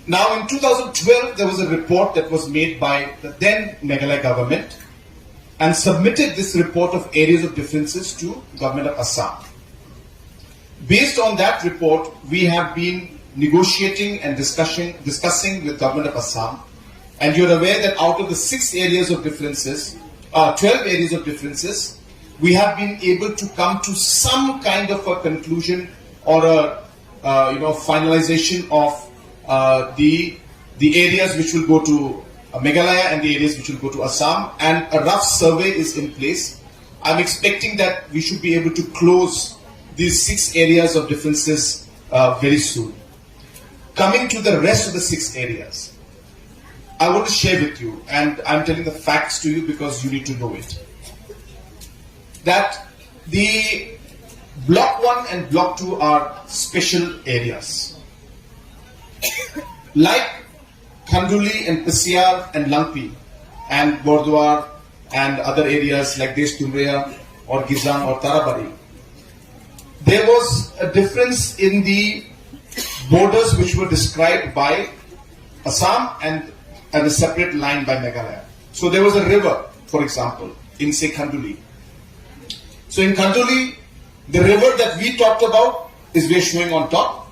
Now in 2012, there was a report that was made by the then Meghalaya government and submitted this report of areas of differences to government of Assam. Based on that report, we have been negotiating and discussing with government of Assam, and you're aware that out of the 12 areas of differences, we have been able to come to some kind of a conclusion or a finalization of the areas which will go to Meghalaya and the areas which will go to Assam, and a rough survey is in place. I'm expecting that we should be able to close these 6 areas of differences very soon. Coming to the rest of the 6 areas, I want to share with you, and I'm telling the facts to you because you need to know it, that the Block-1 and Block-2 are special areas. Like Khanduli and Pisiar and Langpi and Bordwar and other areas like Destumriya or Gizang or Tarabari, there was a difference in the borders which were described by Assam and a separate line by Meghalaya. So there was a river, for example, in say Khanduli. So in Khanduli, the river that we talked about is we're showing on top.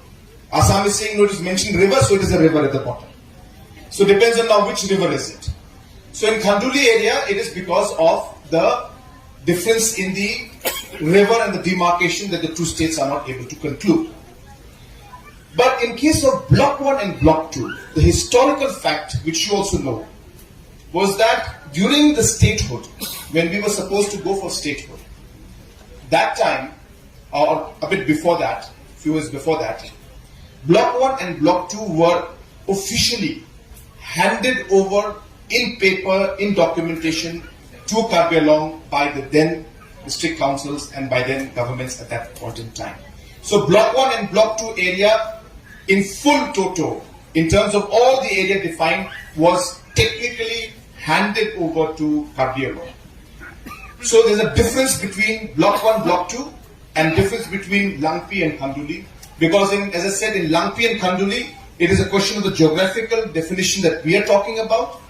Assam is saying no, it is mentioned river, so it is a river at the bottom. So it depends on now which river is it. So in Khanduli area, it is because of the difference in the river and the demarcation that the two states are not able to conclude. But in case of Block-1 and Block-2, the historical fact, which you also know, was that during the statehood, when we were supposed to go for statehood, that time, or a bit before that, a few years before that, Block-1 and Block-2 were officially handed over in paper, in documentation to Karbi Anglong by the then district councils and by then governments at that point in time. So Block-1 and Block-2 area in full toto, in terms of all the area defined, was technically handed over to Karbi Anglong. So there's a difference between Block-1, Block-2 and difference between Langpi and Khanduli, because as I said, in Langpi and Khanduli, it is a question of the geographical definition that we are talking about.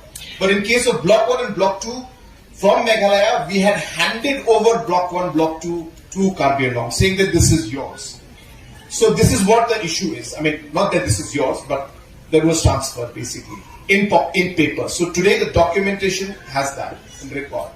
But in case of Block-1 and Block-2, from Meghalaya, we had handed over Block-1, Block-2 to Karbi Anglong, saying that this is yours. So this is what the issue is. I mean, not that this is yours, but there was transfer basically in paper. So today the documentation has that in record.